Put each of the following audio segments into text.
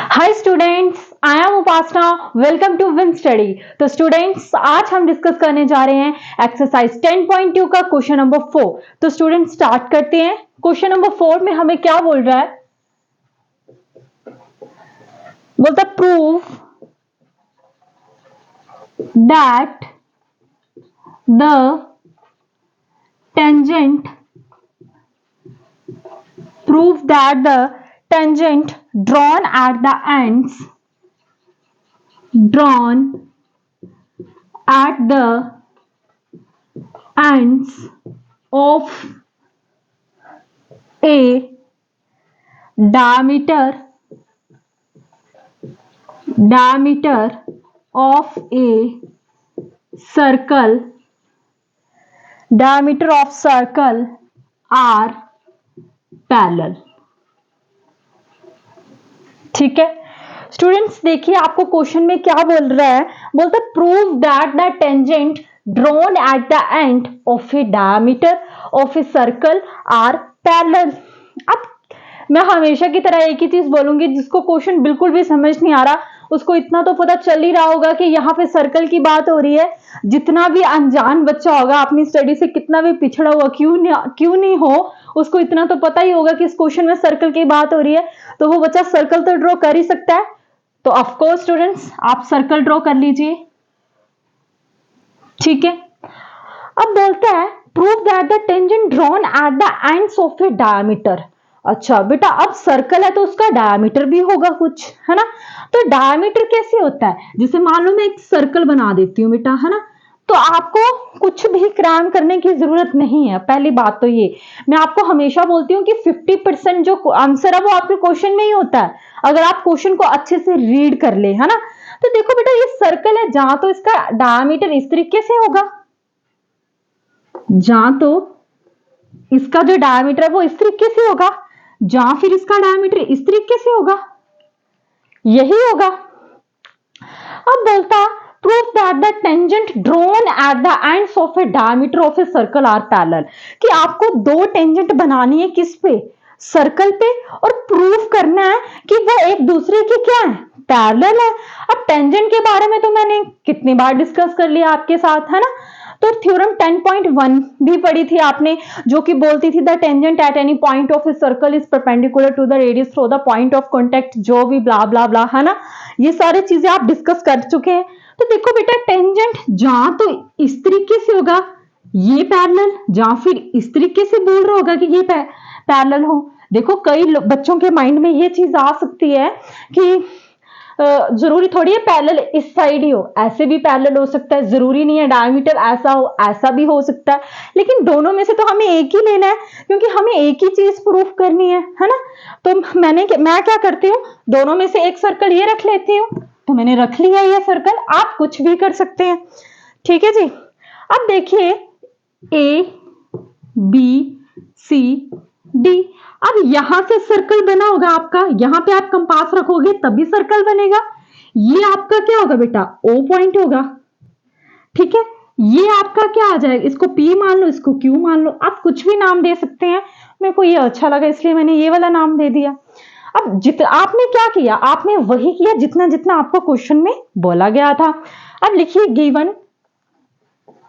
Hi students, I am Upasana. Welcome to Win Study. तो students, आज हम डिस्कस करने जा रहे हैं एक्सरसाइज 10.2 का क्वेश्चन नंबर 4। तो स्टूडेंट्स स्टार्ट करते हैं। क्वेश्चन नंबर 4 में हमें क्या बोल रहा है? बोलता prove that the tangent drawn at the ends of a diameter of a circle are parallel। ठीक है स्टूडेंट्स, देखिए आपको क्वेश्चन में क्या बोल रहा है। बोलता prove that the tangent drawn at the end of a diameter of a circle are parallel. अब मैं हमेशा की तरह एक ही चीज बोलूंगी, जिसको क्वेश्चन बिल्कुल भी समझ नहीं आ रहा उसको इतना तो पता चल ही रहा होगा कि यहाँ पे सर्कल की बात हो रही है। जितना भी अनजान बच्चा होगा, अपनी स्टडी से कितना भी पिछड़ा हुआ क्यों नहीं हो, उसको इतना तो पता ही होगा कि इस क्वेश्चन में सर्कल की बात हो रही है, तो वो बच्चा सर्कल तो ड्रॉ कर ही सकता है। तो ऑफ कोर्स स्टूडेंट्स, आप सर्कल ड्रॉ कर लीजिए। ठीक है, अब बोलता है prove that the tangent drawn at the ends of a diameter. अच्छा बेटा, अब सर्कल है तो उसका डायमीटर भी होगा कुछ, है ना। तो डायमीटर कैसे होता है? जैसे मान लो मैं एक सर्कल बना देती हूँ बेटा, है ना। तो आपको कुछ भी क्रैम करने की जरूरत नहीं है। पहली बात तो ये मैं आपको हमेशा बोलती हूँ कि 50% जो आंसर है वो आपके क्वेश्चन में ही होता है, अगर आप क्वेश्चन को अच्छे से रीड कर ले, है ना। तो देखो बेटा, ये सर्कल है जहां तो इसका डायमीटर इस तरीके से होगा, जहां तो इसका जो डायमीटर है वो इस तरीके से होगा, जहां फिर इसका डायमीटर इस तरीके से होगा, यही होगा। अब बोलता proof that the tangent drawn at the ends of a diameter of a circle are parallel. कि आपको दो टेंजेंट बनानी है, किस पे? सर्कल पे, और प्रूफ करना है कि वो एक दूसरे के क्या है? पैरेलल है। अब टेंजेंट के बारे में तो मैंने कितनी बार डिस्कस कर लिया आपके साथ, है ना। तो थ्योरम 10.1 भी पढ़ी थी आपने, जो कि बोलती थी the tangent at any point of a circle is perpendicular to the radius through the point of contact, जो भी ब्ला ब्ला ब्ला, है ना। ये सारी चीजें आप डिस्कस कर चुके हैं। तो देखो बेटा, टेंजेंट जहां तो इस तरीके से होगा ये पैरेलल, जहां फिर इस तरीके से बोल रहा होगा कि ये पैरेलल हो। देखो कई बच्चों के माइंड में ये चीज आ सकती है कि जरूरी थोड़ी है पैरेलल इस साइड ही हो, ऐसे भी पैरेलल हो सकता है। जरूरी नहीं है डायमीटर ऐसा हो, ऐसा भी हो सकता है। लेकिन दोनों में से तो हमें एक ही लेना है, क्योंकि हमें एक ही चीज प्रूफ करनी है ना। तो मैं क्या करती हूँ, दोनों में से एक सर्कल ये रख लेती हूँ। तो मैंने रख लिया ये सर्कल, आप कुछ भी कर सकते हैं। ठीक है जी। अब देखिए A B C D, अब यहां से सर्कल बना होगा आपका, यहां पे आप कंपास रखोगे तभी सर्कल बनेगा। ये आपका क्या होगा बेटा? O पॉइंट होगा। ठीक है, ये आपका क्या आ जाएगा? इसको P मान लो, इसको Q मान लो, आप कुछ भी नाम दे सकते हैं। मेरे को ये अच्छा लगा इसलिए मैंने ये वाला नाम दे दिया। अब आपने क्या किया? आपने वही किया जितना जितना आपको क्वेश्चन में बोला गया था। अब लिखिए गिवन,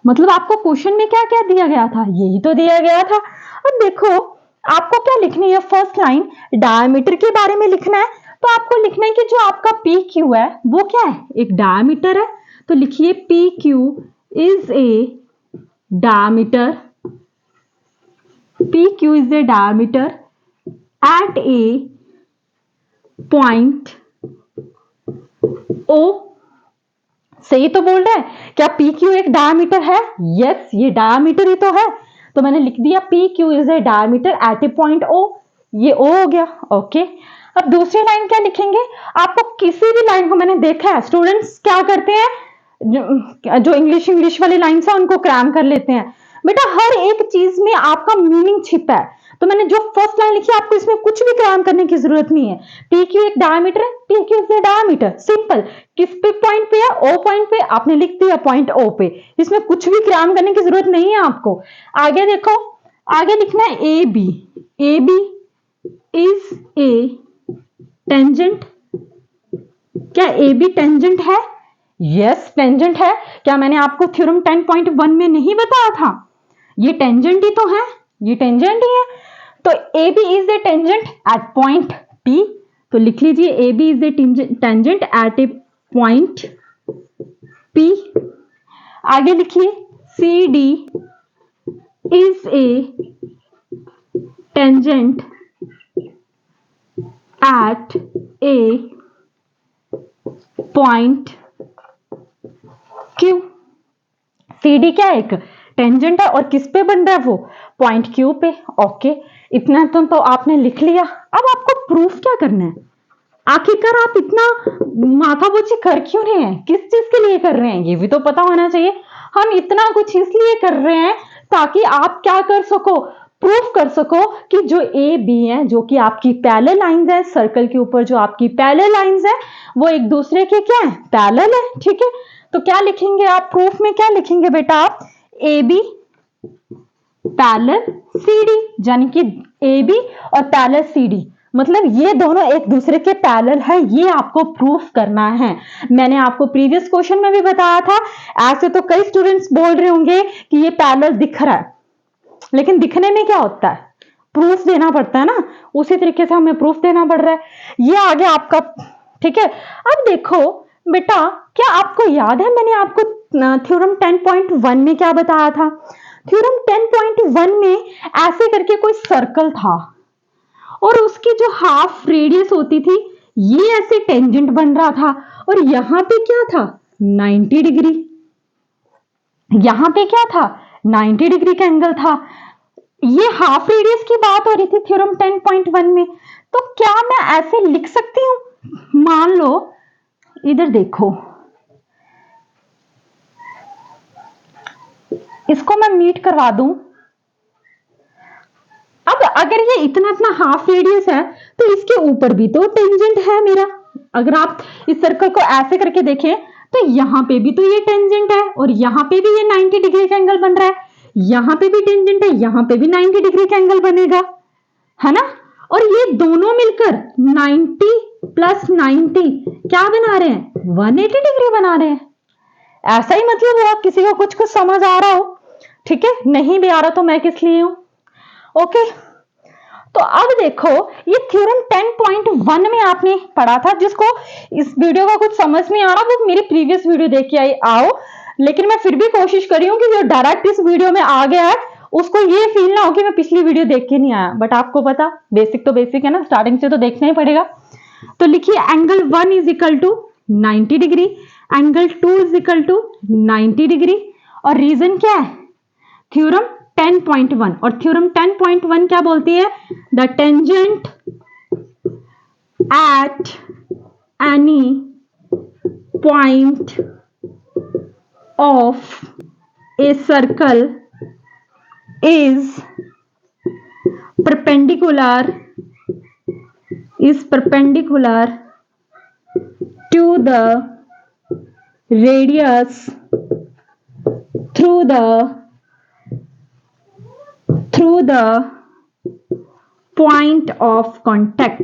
मतलब आपको क्वेश्चन में क्या क्या दिया गया था, यही तो दिया गया था। अब देखो आपको क्या लिखनी है, फर्स्ट लाइन डायमीटर के बारे में लिखना है। तो आपको लिखना है कि जो आपका पी क्यू है वो क्या है? एक डायमीटर है। तो लिखिए P Q is a diameter, P Q is a diameter at a point O. सही तो बोल रहा है क्या? पी क्यू एक डायमीटर है? यस, ये डायमीटर ही तो है। तो मैंने लिख दिया P Q is a diameter at a point O, ये ओ हो गया। ओके, अब दूसरी लाइन क्या लिखेंगे? आपको किसी भी लाइन को, मैंने देखा है स्टूडेंट्स क्या करते हैं, जो इंग्लिश वाली लाइन है उनको क्रैम कर लेते हैं। बेटा हर एक चीज में आपका मीनिंग छिपा है। तो मैंने जो फर्स्ट लाइन लिखी, आपको इसमें कुछ भी क्रैम करने की जरूरत नहीं है। पी क्यू एक डायमीटर है, P Q is a diameter, simple. किस पे पॉइंट पे है? ओ पॉइंट पे, आपने लिख दिया पॉइंट ओ पे। इसमें कुछ भी क्रैम करने की जरूरत नहीं है आपको। आगे देखो, आगे लिखना है A B. A B is a tangent क्या ए बी टेंजेंट है? यस, टेंजेंट है। क्या मैंने आपको थ्योरम 10.1 में नहीं बताया था? ये टेंजेंट ही तो है, ये टेंजेंट ही है। तो A B is a tangent at point P. तो लिख लीजिए A B is a tangent at a point P. आगे लिखिए C D is a tangent at a point Q. C D क्या एक टेंजेंट है और किस पे बन रहा है वो? पॉइंट क्यू पे। ओके, इतना तो आपने लिख लिया। अब आपको प्रूफ क्या करना है? आखिरकार आप इतना माथाबोची कर क्यों रहे हैं? किस चीज के लिए कर रहे हैं ये भी तो पता होना चाहिए। हम इतना कुछ इसलिए कर रहे हैं ताकि आप क्या कर सको, प्रूफ कर सको कि जो ए बी है, जो कि आपकी पैरेलल लाइंस है, सर्कल के ऊपर जो आपकी पैरेलल लाइंस है वो एक दूसरे के क्या है? पैरेलल है। ठीक है, तो क्या लिखेंगे आप प्रूफ में? क्या लिखेंगे बेटा आप? A B parallel C D, यानी कि ए बी और पैरेलल सी डी, मतलब ये दोनों एक दूसरे के पैरेलल है, ये आपको प्रूफ करना है। मैंने आपको प्रीवियस क्वेश्चन में भी बताया था। ऐसे तो कई स्टूडेंट्स बोल रहे होंगे कि ये पैरेलल दिख रहा है, लेकिन दिखने में क्या होता है? प्रूफ देना पड़ता है ना, उसी तरीके से हमें प्रूफ देना पड़ रहा है। ये आगे आपका। ठीक है, अब देखो बेटा, क्या आपको याद है मैंने आपको थ्योरम 10.1 में क्या बताया था? थ्योरम 10.1 में ऐसे करके कोई सर्कल था और उसकी जो हाफ रेडियस होती थी ये ऐसे टेंजेंट बन रहा था, और यहां पे क्या था? 90 डिग्री। यहां पे क्या था? 90 डिग्री का एंगल था। ये हाफ रेडियस की बात हो रही थी थ्योरम 10.1 में। तो क्या मैं ऐसे लिख सकती हूं? मान लो इधर देखो, इसको मैं मीट करवा दूं। अब अगर ये इतना इतना हाफ रेडियस है तो इसके ऊपर भी तो टेंजेंट है मेरा। अगर आप इस सर्कल को ऐसे करके देखें तो यहां पे भी तो ये टेंजेंट है और यहां पे भी ये 90 डिग्री का एंगल बन रहा है। यहां पे भी टेंजेंट है, यहां पे भी 90 डिग्री का एंगल बनेगा, है ना? और ये दोनों मिलकर 90 प्लस 90 क्या बना रहे हैं? 180 डिग्री बना रहे हैं। ऐसा ही मतलब हुआ। किसी को कुछ कुछ समझ आ रहा हो? ठीक है, नहीं भी आ रहा तो मैं किस लिए हूं? ओके, तो अब देखो ये थ्योरम 10.1 में आपने पढ़ा था। जिसको इस वीडियो का कुछ समझ नहीं आ रहा वो मेरी प्रीवियस वीडियो देख के आओ। लेकिन मैं फिर भी कोशिश कर रही हूँ कि जो डायरेक्ट इस वीडियो में आ गया है उसको ये फील ना हो कि मैं पिछली वीडियो देख के नहीं आया। बट आपको पता, बेसिक तो बेसिक है ना, स्टार्टिंग से तो देखना ही पड़ेगा। तो लिखिए angle 1 is equal to 90 degree, angle 2 is equal to 90 degree. और रीजन क्या है? थ्योरम 10.1। और थ्योरम 10.1 क्या बोलती है? The tangent at any point of a circle is perpendicular to the radius through the point of contact।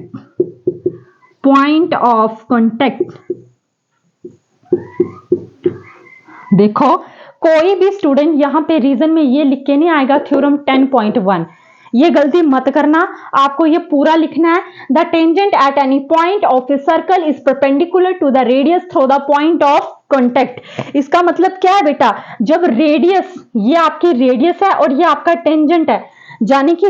देखो कोई भी स्टूडेंट यहां पे रीजन में ये लिख के नहीं आएगा थ्योरम 10.1। ये गलती मत करना, आपको ये पूरा लिखना है। The tangent at any point of a circle is perpendicular to the radius through the point of contact. इसका मतलब क्या है बेटा? जब रेडियस, ये आपकी रेडियस है और ये आपका टेंजेंट है, यानी कि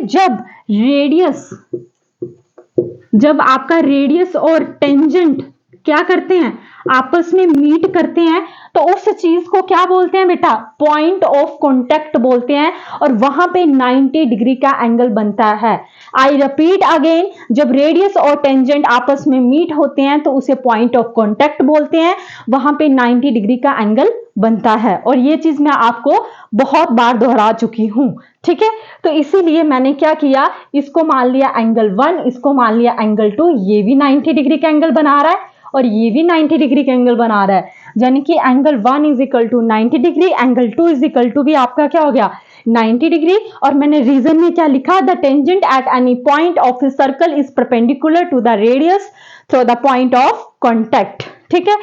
जब आपका रेडियस और टेंजेंट क्या करते हैं? आपस में मीट करते हैं, तो उस चीज को क्या बोलते हैं बेटा? पॉइंट ऑफ कॉन्टेक्ट बोलते हैं। और वहां पे 90 डिग्री का एंगल बनता है। आई रिपीट अगेन, जब रेडियस और टेंजेंट आपस में मीट होते हैं तो उसे पॉइंट ऑफ कॉन्टेक्ट बोलते हैं। वहां पे 90 डिग्री का एंगल बनता है। और ये चीज मैं आपको बहुत बार दोहरा चुकी हूं। ठीक है, तो इसीलिए मैंने क्या किया, इसको मान लिया एंगल 1, इसको मान लिया एंगल 2। ये भी 90 डिग्री का एंगल बना रहा है और ये भी 90 डिग्री का एंगल बना रहा है, यानी कि angle 1 is equal to 90 degree, angle 2 is equal to भी आपका क्या हो गया? 90 डिग्री। और मैंने रीजन में क्या लिखा? The tangent at any point of a circle is perpendicular to the radius through the point of contact. ठीक है।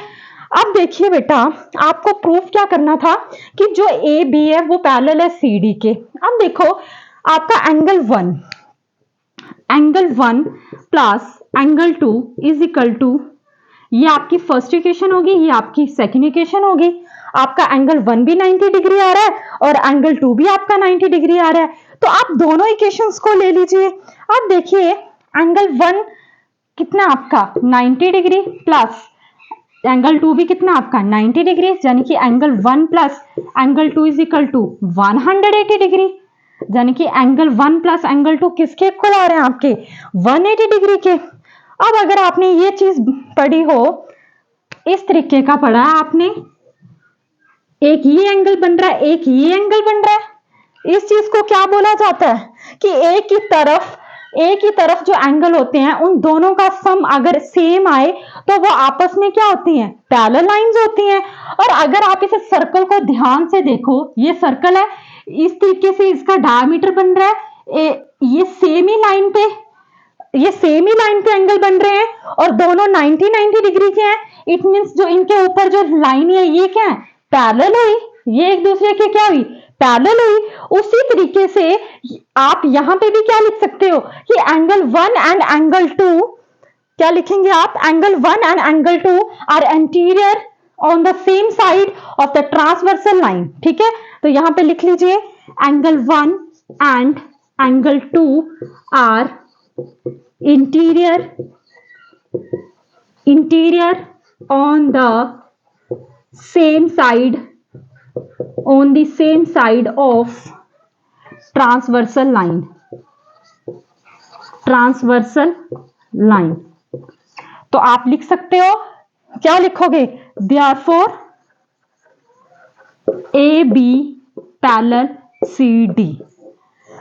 अब देखिए बेटा, आपको प्रूफ क्या करना था कि जो ए बी है वो पैरेलल है सी डी के। अब देखो आपका angle 1 plus angle 2 is equal to, ये आपकी फर्स्ट इक्वेशन होगी, ये आपकी सेकंड इक्वेशन होगी। आपका एंगल 1 भी 90 डिग्री आ रहा है और एंगल 2 भी आपका 90 डिग्री आ रहा है, तो आप दोनों इक्वेशंस को ले लीजिए। अब देखिए एंगल 1 कितना आपका 90 डिग्री प्लस एंगल 2 भी कितना आपका 90 डिग्री, यानी कि angle 1 plus angle 2 is equal to 180 degree, यानी कि एंगल 1 प्लस एंगल 2 किसके इक्वल आ रहे हैं आपके 180 डिग्री के। अब अगर आपने ये चीज पढ़ी हो, इस तरीके का पढ़ा है आपने, एक ये एंगल बन रहा है, एक ये एंगल बन रहा है, इस चीज को क्या बोला जाता है कि एक ही तरफ जो एंगल होते हैं उन दोनों का सम अगर सेम आए तो वो आपस में क्या होती हैं, पैरेलल लाइंस होती हैं। और अगर आप इसे सर्कल को ध्यान से देखो, ये सर्कल है, इस तरीके से इसका डायमीटर बन रहा है, ये सेम ही लाइन पे एंगल बन रहे हैं और दोनों 90 डिग्री के हैं। इट मींस जो इनके ऊपर जो लाइन है ये क्या है, पैरेलल हुई, ये एक दूसरे के क्या हुई, पैरेलल हुई। उसी तरीके से आप यहां पे भी क्या लिख सकते हो कि एंगल 1 एंड एंगल 2, क्या लिखेंगे आप, angle 1 and angle 2 are interior on the same side of the transversal line. ठीक है, तो यहां पे लिख लीजिए angle 1 and angle 2 are interior on the same side of transversal line तो आप लिख सकते हो, क्या लिखोगे, therefore AB पैरेलल CD।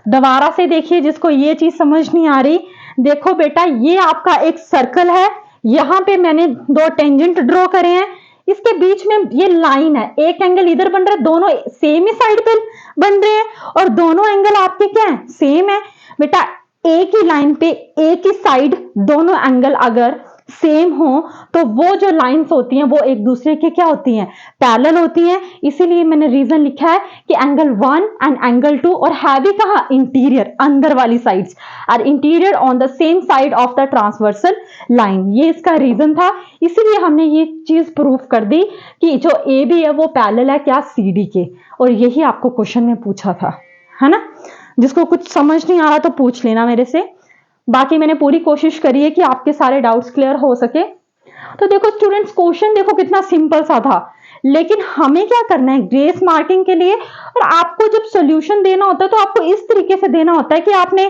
दोबारा से देखिए, जिसको ये चीज समझ नहीं आ रही, देखो बेटा ये आपका एक सर्कल है, यहां पे मैंने दो टेंजेंट ड्रॉ करे हैं, इसके बीच में ये लाइन है, एक एंगल इधर बन रहा है, दोनों सेम ही साइड पे बन रहे हैं और दोनों एंगल आपके क्या है, सेम है। बेटा एक ही लाइन पे एक ही साइड दोनों एंगल अगर सेम हो तो वो जो लाइंस होती हैं वो एक दूसरे के क्या होती हैं, पैरेलल होती हैं। इसीलिए मैंने रीजन लिखा है कि एंगल 1 एंड एंगल 2 और है भी कहां, इंटीरियर, अंदर वाली sides are interior on the same side of the transversal line. ये इसका रीजन था, इसीलिए हमने ये चीज प्रूफ कर दी कि जो ए बी है वो पैरेलल है क्या, सी डी के। और यही आपको क्वेश्चन में पूछा था, है ना। जिसको कुछ समझ नहीं आ रहा तो पूछ लेना मेरे से, बाकी मैंने पूरी कोशिश करी है कि आपके सारे डाउट्स क्लियर हो सके। तो देखो स्टूडेंट्स, क्वेश्चन देखो कितना सिंपल सा था, लेकिन हमें क्या करना है, ग्रेस मार्किंग के लिए। और आपको जब सॉल्यूशन देना होता है तो आपको इस तरीके से देना होता है कि आपने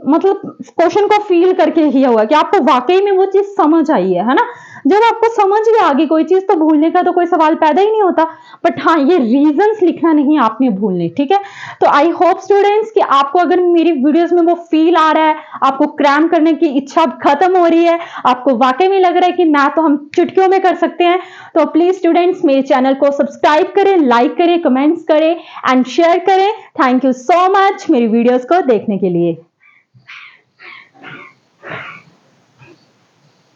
मतलब क्वेश्चन को फील करके किया हुआ कि आपको वाकई में वो चीज समझ आई है ना। जब आपको समझ में आ गई कोई चीज तो भूलने का तो कोई सवाल पैदा ही नहीं होता। बट हाँ, ये रीजंस लिखना नहीं आपने भूलने, ठीक है। तो आई होप स्टूडेंट्स कि आपको अगर मेरी वीडियोस में वो फील आ रहा है, आपको क्रैम करने की इच्छा खत्म हो रही है, आपको वाकई में लग रहा है कि मैथ तो हम चुटकियों में कर सकते हैं, तो प्लीज स्टूडेंट्स मेरे चैनल को सब्सक्राइब करें, लाइक करें, कमेंट्स करें एंड शेयर करें। थैंक यू सो मच मेरी वीडियोस को देखने के लिए।